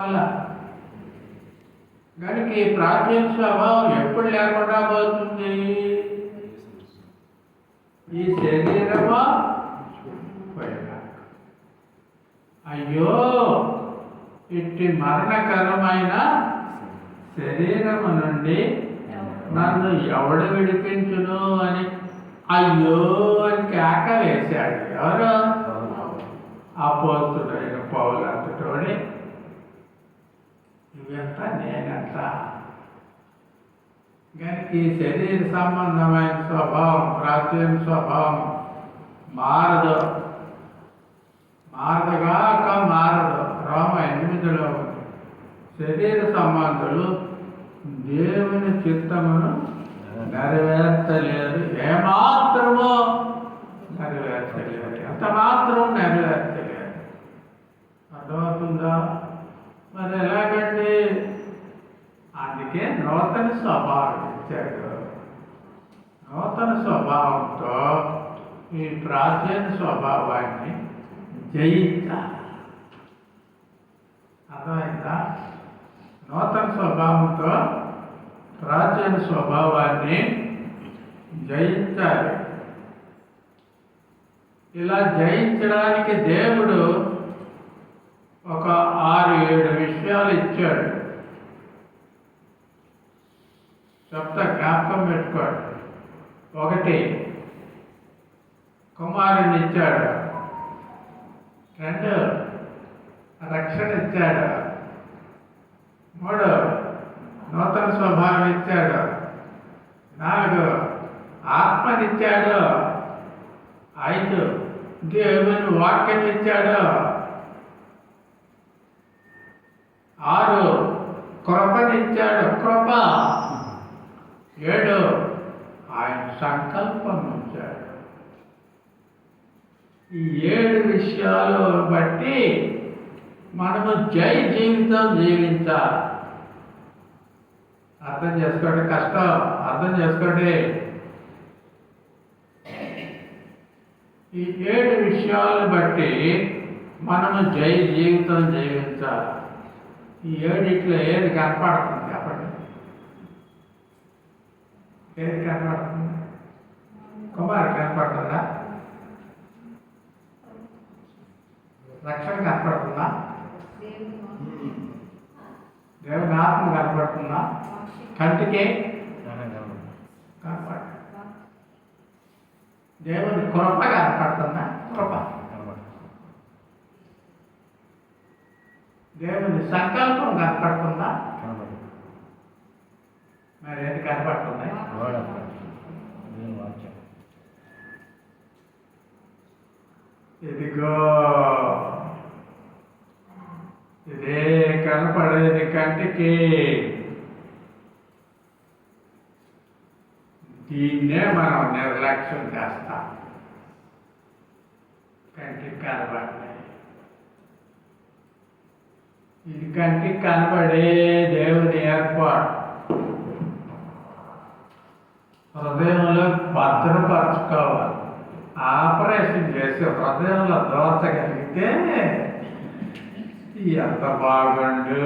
అలా కనుక ఈ ప్రాచీన స్వభావం ఎప్పుడు లేకుండా పోతుంది? ఈ శరీరమా పోయినా. అయ్యో ఇట్టి మరణకరమైన శరీరము నుండి నన్ను ఎవడు విడిపించును అని అయ్యో అని కేక వేశాడు. ఎవరు? అపోస్తుడైన పౌలు అంతటోడే నువ్వెంత నేనెంత. కనుక ఈ శరీర సంబంధమైన స్వభావం, ప్రాచీన స్వభావం మారదు. మారదుగాక మారదు. రోమ 8లో ఉంది. శరీర సంబంధులు దేవుని చిత్తమును నెరవేర్చలేరు. ఏమాత్రమో నెరవేర్చలేరు. ఎంత మాత్రం నెరవేర్చలేరు. అర్థమవుతుందా? మరి ఎలాగండి? అందుకే నూతన స్వభావం ఇచ్చాడు. నూతన స్వభావంతో ఈ ప్రాచీన స్వభావాన్ని జయించాలి. అర్థమైందా? నూతన స్వభావంతో ప్రాచీన స్వభావాన్ని జయించాలి. ఇలా జయించడానికి దేవుడు ఒక 6-7 విషయాలు ఇచ్చాడు. చెప్తా, జ్ఞాపకం పెట్టుకోండి. 1, కుమారుని ఇచ్చాడు. 2, రక్షణ ఇచ్చాడు. 3, నూతన స్వభావం ఇచ్చాడు. 4, ఆత్మనిచ్చాడు. 5, దేవుని వాక్యం ఇచ్చాడు. 6, కృపనిచ్చాడు. కృప. 7, ఆయన సంకల్పం ఉంచాడు. ఈ 7 విషయాలు బట్టి మనము జై జీవితం జీవించాలి. అర్థం చేసుకోండి. కష్టం. అర్థం చేసుకోండి. ఈ 7 విషయాలను బట్టి మనము జై జీవితం జీవించాలి. ఈ 7 ఏది కనపడుతుంది? చెప్పండి. ఏది కనపడుతుంది? కుమారు కనపడుతుందా? రక్షణ కనపడుతుందా? దేవుని ఆత్మ కనపడుతుందా? కంటికి కనపడ. దేవుని కృప కనపడుతుందా? కృప. దేవుని సంకల్పం కనపడుతుందా? మరి ఏది కనపడుతుంది? ఇదిగో ఇదే కనపడేది కంటికి. దీన్నే మనం నిర్లక్ష్యం చేస్తాం. కంటికి కనపడతాయి. ఇది కంటికి కనపడే దేవుని ఏర్పాటు. హృదయంలో భద్రపరచుకోవాలి. ఆపరేషన్ చేసి హృదయంలో దోచగలిగితే ఎంత బాగుండు.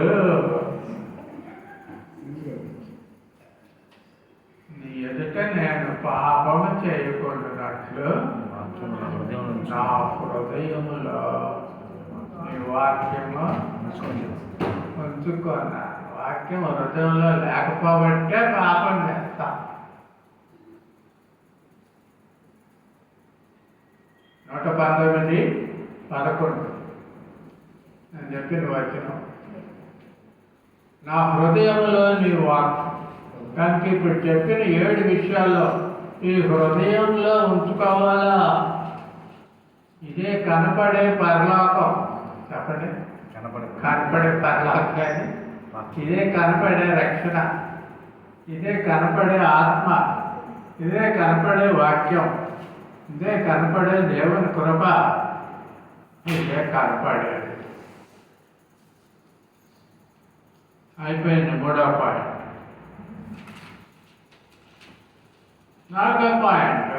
నీ ఎదుట నేను పాపము చేయకుండానట్లు నా హృదయములో నీ వాక్యము ఉంచుకున్నా. వాక్యం హృదయంలో లేకపోబట్టే పాపం చేస్తా. 119:11 నేను చెప్పిన వచనం. నా హృదయంలో నీ వాక్యం. కనుక ఇప్పుడు చెప్పిన 7 విషయాల్లో ఈ హృదయంలో ఉంచుకోవాలా. ఇదే కనపడే పరలోకం. చెప్పండి. కనపడే పరలోకాన్ని, ఇదే కనపడే రక్షణ, ఇదే కనపడే ఆత్మ, ఇదే కనపడే వాక్యం, ఇదే కనపడే దేవుని కృప, ఇదే కనపడేది. అయిపోయింది 3వ పాయింట్. 4వ పాయింట్,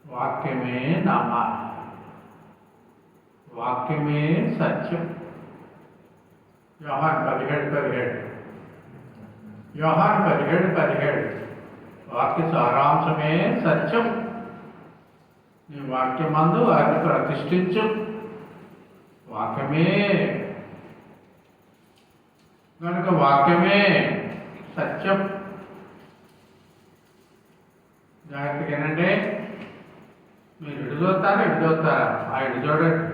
వాక్యమే నమ్మాలి. వాక్యమే సత్యం. యోహాను 17:17. యోహాను 17:17. వాక్య సారాంశమే సత్యం. నీ వాక్యమందు అది ప్రతిష్ఠించు. వాక్యమే కనుక వాక్యమే సత్యం. జాగ్రత్తగా ఏనంటే మీరు ఇటు చూస్తారా ఆ ఇటు చూడండి.